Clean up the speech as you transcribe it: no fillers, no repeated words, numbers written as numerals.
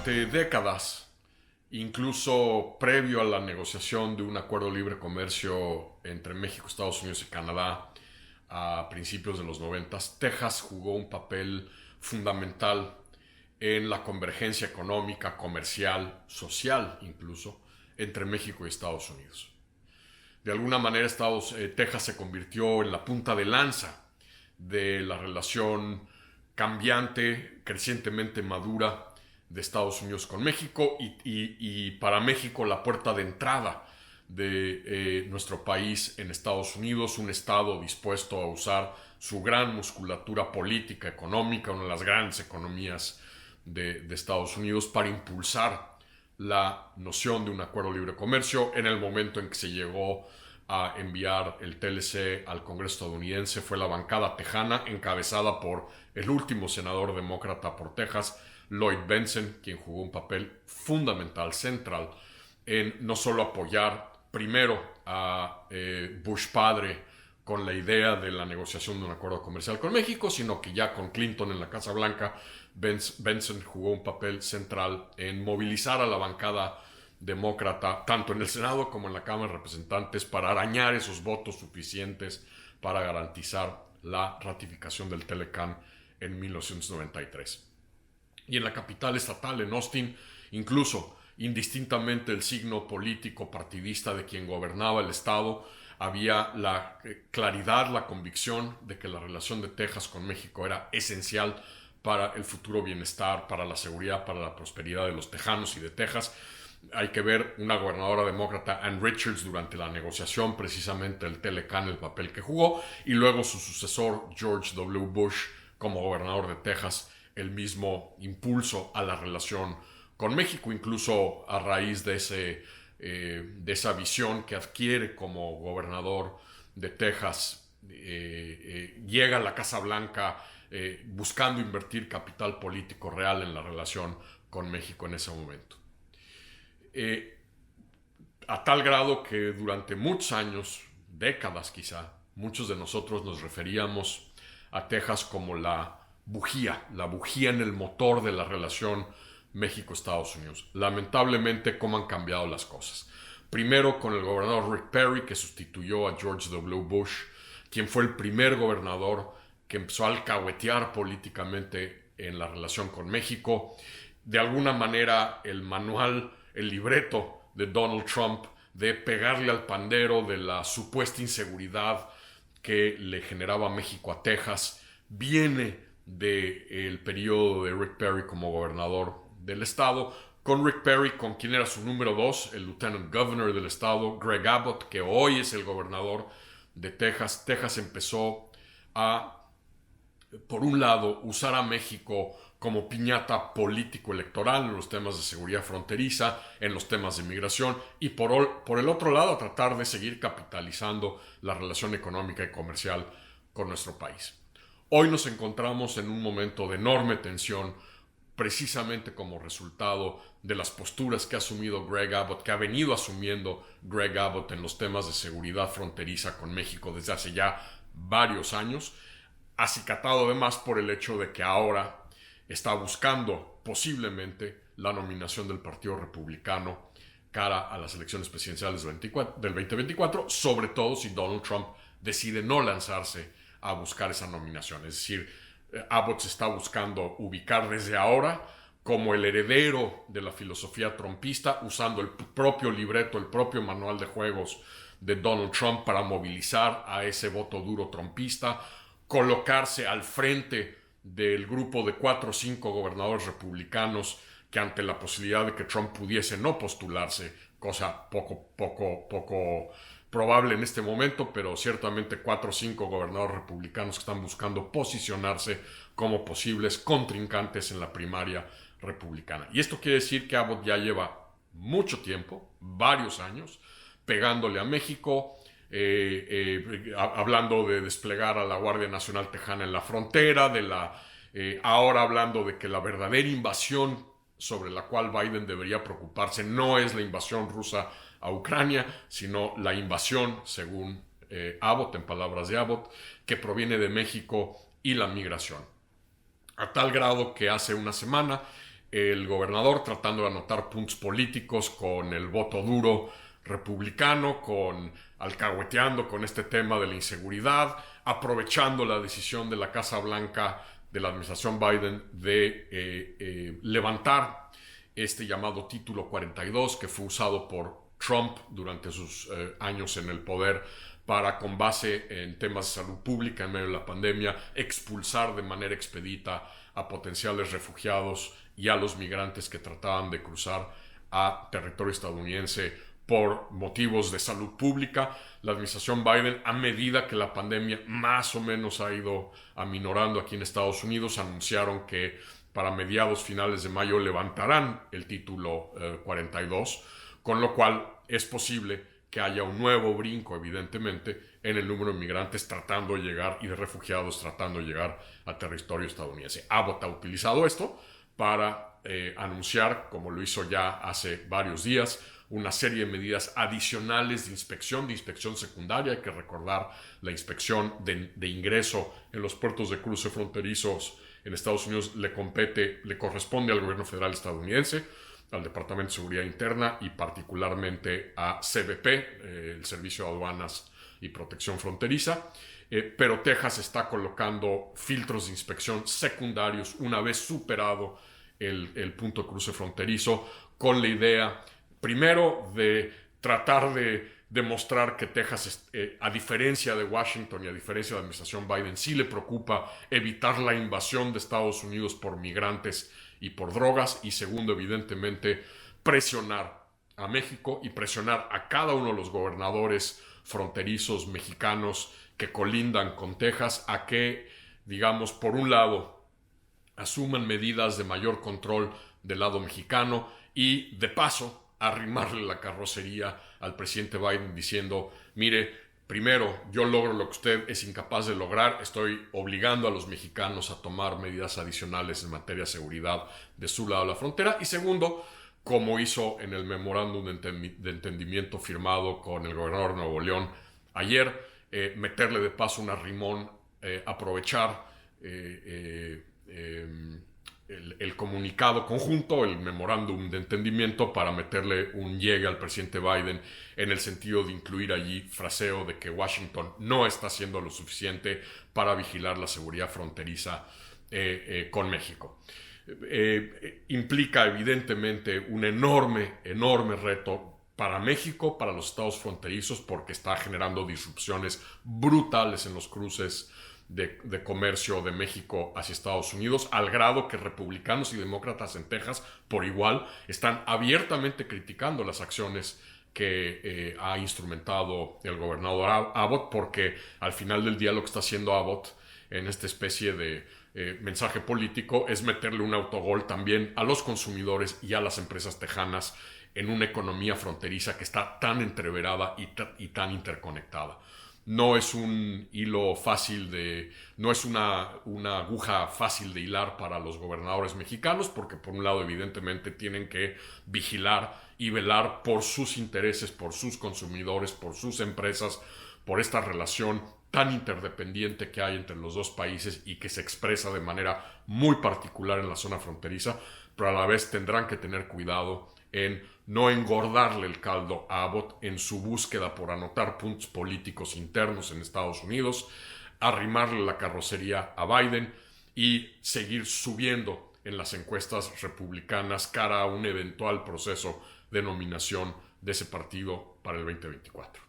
durante décadas, incluso previo a la negociación de un acuerdo de libre comercio entre México, Estados Unidos y Canadá a principios de los 90, Texas jugó un papel fundamental en la convergencia económica, comercial, social incluso, entre México y Estados Unidos. De alguna manera Texas se convirtió en la punta de lanza de la relación cambiante, crecientemente madura de Estados Unidos con México y para México la puerta de entrada de nuestro país en Estados Unidos, un estado dispuesto a usar su gran musculatura política, económica, una de las grandes economías de Estados Unidos para impulsar la noción de un acuerdo de libre comercio. En el momento en que se llegó a enviar el TLC al Congreso estadounidense fue la bancada tejana encabezada por el último senador demócrata por Texas, Lloyd Bentsen, quien jugó un papel fundamental, central, en no solo apoyar primero a Bush padre con la idea de la negociación de un acuerdo comercial con México, sino que ya con Clinton en la Casa Blanca, Bentsen jugó un papel central en movilizar a la bancada demócrata, tanto en el Senado como en la Cámara de Representantes, para arañar esos votos suficientes para garantizar la ratificación del Telecan en 1993. Y en la capital estatal, en Austin, incluso indistintamente el signo político partidista de quien gobernaba el estado, había la claridad, la convicción de que la relación de Texas con México era esencial para el futuro bienestar, para la seguridad, para la prosperidad de los tejanos y de Texas. Hay que ver una gobernadora demócrata, Ann Richards, durante la negociación precisamente del Telecan, el papel que jugó, y luego su sucesor, George W. Bush, como gobernador de Texas, el mismo impulso a la relación con México, incluso a raíz de esa visión que adquiere como gobernador de Texas. Llega a la Casa Blanca buscando invertir capital político real en la relación con México en ese momento. A tal grado que durante muchos años, décadas quizá, muchos de nosotros nos referíamos a Texas como la bujía en el motor de la relación México-Estados Unidos. Lamentablemente, cómo han cambiado las cosas. Primero con el gobernador Rick Perry, que sustituyó a George W. Bush, quien fue el primer gobernador que empezó a alcahuetear políticamente en la relación con México. De alguna manera, el libreto de Donald Trump de pegarle al pandero de la supuesta inseguridad que le generaba México a Texas viene del periodo de Rick Perry como gobernador del estado, con Rick Perry, con quien era su número 2, el lieutenant governor del estado, Greg Abbott, que hoy es el gobernador de Texas. Texas empezó a, por un lado, usar a México como piñata político-electoral en los temas de seguridad fronteriza, en los temas de migración, y por el otro lado, a tratar de seguir capitalizando la relación económica y comercial con nuestro país. Hoy nos encontramos en un momento de enorme tensión, precisamente como resultado de las posturas que ha asumido Greg Abbott, que ha venido asumiendo Greg Abbott en los temas de seguridad fronteriza con México desde hace ya varios años, acicatado además por el hecho de que ahora está buscando posiblemente la nominación del Partido Republicano cara a las elecciones presidenciales del 2024, sobre todo si Donald Trump decide no lanzarse a buscar esa nominación. Es decir, Abbott se está buscando ubicar desde ahora como el heredero de la filosofía trumpista, usando el propio libreto, el propio manual de juegos de Donald Trump para movilizar a ese voto duro trumpista, colocarse al frente del grupo de 4 o 5 gobernadores republicanos que, ante la posibilidad de que Trump pudiese no postularse, cosa poco probable en este momento, pero ciertamente 4 o 5 gobernadores republicanos que están buscando posicionarse como posibles contrincantes en la primaria republicana. Y esto quiere decir que Abbott ya lleva mucho tiempo, varios años, pegándole a México, hablando de desplegar a la Guardia Nacional Tejana en la frontera, ahora hablando de que la verdadera invasión sobre la cual Biden debería preocuparse no es la invasión rusa a Ucrania, sino la invasión, según Abbott, en palabras de Abbott, que proviene de México, y la migración. A tal grado que hace una semana el gobernador tratando de anotar puntos políticos con el voto duro republicano, alcahueteando con este tema de la inseguridad, aprovechando la decisión de la Casa Blanca de la administración Biden de levantar este llamado Título 42 que fue usado por Trump durante sus años en el poder para, con base en temas de salud pública en medio de la pandemia, expulsar de manera expedita a potenciales refugiados y a los migrantes que trataban de cruzar a territorio estadounidense por motivos de salud pública. La administración Biden, a medida que la pandemia más o menos ha ido aminorando aquí en Estados Unidos, anunciaron que para mediados finales de mayo levantarán el título 42, con lo cual es posible que haya un nuevo brinco, evidentemente, en el número de migrantes tratando de llegar y de refugiados tratando de llegar a territorio estadounidense. Abbott ha utilizado esto para anunciar, como lo hizo ya hace varios días, una serie de medidas adicionales de inspección secundaria. Hay que recordar la inspección de ingreso en los puertos de cruce fronterizos en Estados Unidos le corresponde al gobierno federal estadounidense, al Departamento de Seguridad Interna y particularmente a CBP, el Servicio de Aduanas y Protección Fronteriza. Pero Texas está colocando filtros de inspección secundarios una vez superado el punto de cruce fronterizo, con la idea, primero, de tratar de demostrar que Texas, a diferencia de Washington y a diferencia de la administración Biden, sí le preocupa evitar la invasión de Estados Unidos por migrantes y por drogas. Y segundo, evidentemente, presionar a México y presionar a cada uno de los gobernadores fronterizos mexicanos que colindan con Texas a que, digamos, por un lado, asuman medidas de mayor control del lado mexicano y, de paso, arrimarle la carrocería al presidente Biden diciendo: mire, primero, yo logro lo que usted es incapaz de lograr, estoy obligando a los mexicanos a tomar medidas adicionales en materia de seguridad de su lado de la frontera. Y segundo, como hizo en el memorándum de entendimiento firmado con el gobernador de Nuevo León ayer, meterle de paso un arrimón, aprovechar el comunicado conjunto, el memorándum de entendimiento, para meterle un llegue al presidente Biden en el sentido de incluir allí fraseo de que Washington no está haciendo lo suficiente para vigilar la seguridad fronteriza con México. Implica evidentemente un enorme reto para México, para los estados fronterizos, porque está generando disrupciones brutales en los cruces de comercio de México hacia Estados Unidos, al grado que republicanos y demócratas en Texas por igual están abiertamente criticando las acciones que ha instrumentado el gobernador Abbott, porque al final del día lo que está haciendo Abbott en esta especie de mensaje político es meterle un autogol también a los consumidores y a las empresas tejanas en una economía fronteriza que está tan entreverada y tan interconectada. No es un hilo fácil no es una aguja fácil de hilar para los gobernadores mexicanos, porque por un lado evidentemente tienen que vigilar y velar por sus intereses, por sus consumidores, por sus empresas, por esta relación tan interdependiente que hay entre los dos países y que se expresa de manera muy particular en la zona fronteriza, pero a la vez tendrán que tener cuidado en no engordarle el caldo a Abbott en su búsqueda por anotar puntos políticos internos en Estados Unidos, arrimarle la carrocería a Biden y seguir subiendo en las encuestas republicanas cara a un eventual proceso de nominación de ese partido para el 2024.